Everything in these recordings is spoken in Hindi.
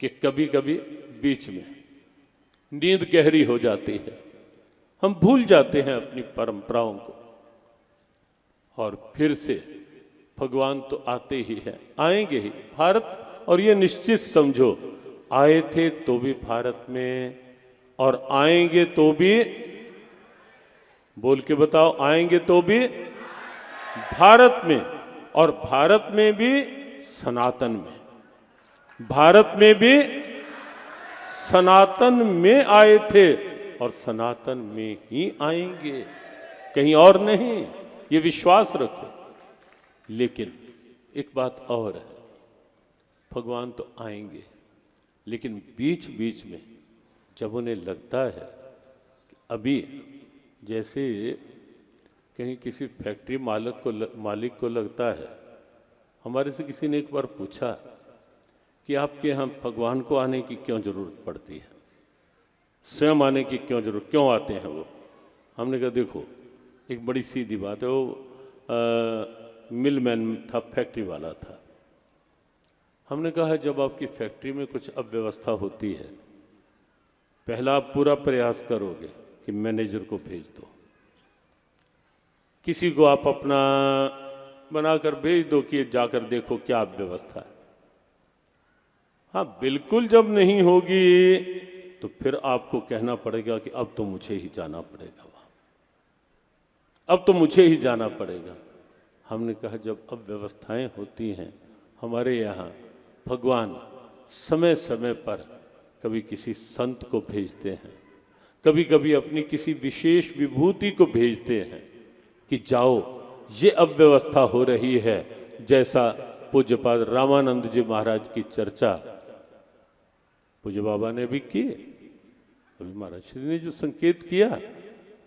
कि कभी कभी बीच में नींद गहरी हो जाती है, हम भूल जाते हैं अपनी परंपराओं को, और फिर से भगवान तो आते ही हैं, आएंगे ही भारत। और ये निश्चित समझो, आए थे तो भी भारत में और आएंगे तो भी, बोल के बताओ, आएंगे तो भी भारत में, और भारत में भी सनातन में, भारत में भी सनातन में आए थे और सनातन में ही आएंगे, कहीं और नहीं, ये विश्वास रखो। लेकिन एक बात और है, भगवान तो आएंगे, लेकिन बीच बीच में जब उन्हें लगता है कि अभी, जैसे कहीं किसी फैक्ट्री मालिक को लगता है, हमारे से किसी ने एक बार पूछा कि आपके यहाँ भगवान को आने की क्यों जरूरत पड़ती है, स्वयं आने की क्यों जरूरत, क्यों आते हैं वो। हमने कहा देखो, एक बड़ी सीधी बात है, वो मिलमैन था, फैक्ट्री वाला था। हमने कहा है जब आपकी फैक्ट्री में कुछ अव्यवस्था होती है, पहला आप पूरा प्रयास करोगे कि मैनेजर को भेज दो, किसी को आप अपना बनाकर भेज दो कि जाकर देखो क्या अव्यवस्था है। हाँ, बिल्कुल जब नहीं होगी तो फिर आपको कहना पड़ेगा कि अब तो मुझे ही जाना पड़ेगा वहां, अब तो मुझे ही जाना पड़ेगा। हमने कहा जब अव्यवस्थाएं होती हैं हमारे यहाँ, भगवान समय समय पर कभी किसी संत को भेजते हैं, कभी कभी अपनी किसी विशेष विभूति को भेजते हैं कि जाओ, ये अव्यवस्था हो रही है। जैसा पूज्यपाद रामानंद जी महाराज की चर्चा पूज्य बाबा ने भी की, अभी महाराज श्री ने जो संकेत किया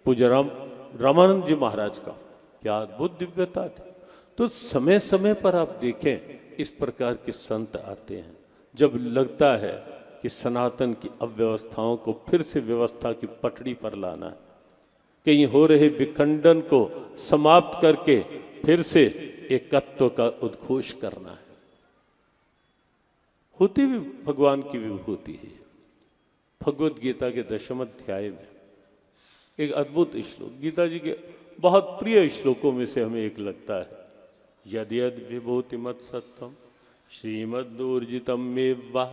पूज्य रामानंद जी महाराज का, क्या अद्भुत दिव्यता थी। तो समय समय पर आप देखें इस प्रकार के संत आते हैं, जब लगता है कि सनातन की अव्यवस्थाओं को फिर से व्यवस्था की पटड़ी पर लाना है, कहीं हो रहे विखंडन को समाप्त करके फिर से एकत्व का उद्घोष करना है। होती भी भगवान की विभूति है। भगवत गीता के 10वें अध्याय में एक अद्भुत श्लोक, गीता जी के बहुत प्रिय श्लोकों में से हमें एक लगता है, यद यद विभूतिमत् सत्वम श्रीमद्दूर्जितम मेवा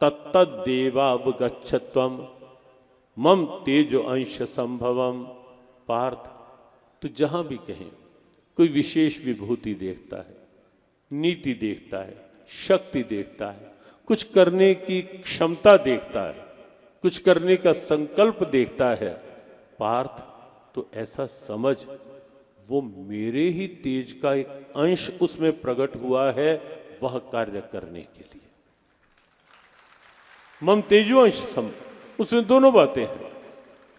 तत्तदेवावगच्छत्वम मम तेजो अंश संभवम। पार्थ, तो जहां भी कहें कोई विशेष विभूति देखता है, नीति देखता है, शक्ति देखता है, कुछ करने की क्षमता देखता है, कुछ करने का संकल्प देखता है, पार्थ तो ऐसा समझ वो मेरे ही तेज का एक अंश उसमें प्रकट हुआ है, वह कार्य करने के लिए। मम तेजो अंश सम, उसमें दोनों बातें हैं।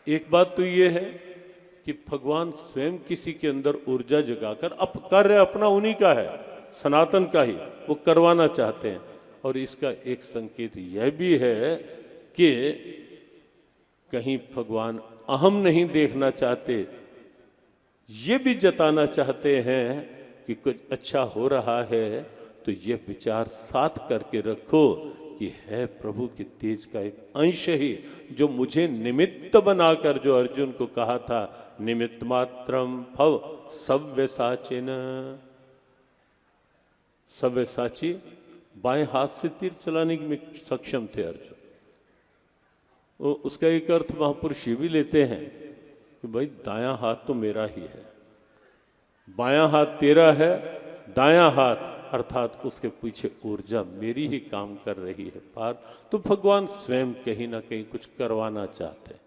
एक बात तो ये है कि भगवान स्वयं किसी के अंदर ऊर्जा जगाकर, अब कार्य अपना उन्हीं का है, सनातन का ही, वो करवाना चाहते हैं। और इसका एक संकेत यह भी है कि कहीं भगवान अहम नहीं देखना चाहते, ये भी जताना चाहते हैं कि कुछ अच्छा हो रहा है तो ये विचार साथ करके रखो कि है प्रभु के तेज का एक अंश ही जो मुझे निमित्त बनाकर, जो अर्जुन को कहा था निमित्त मात्रम भव सव्यसाचिन, सव्यसाची, बाएं हाथ से तीर चलाने में सक्षम थे अर्जुन। उसका एक अर्थ महापुरुष ये भी लेते हैं कि भाई दायां हाथ तो मेरा ही है, बायां हाथ तेरा है, दायां हाथ अर्थात उसके पीछे ऊर्जा मेरी ही काम कर रही है। पार तो भगवान स्वयं कहीं ना कहीं कुछ करवाना चाहते हैं।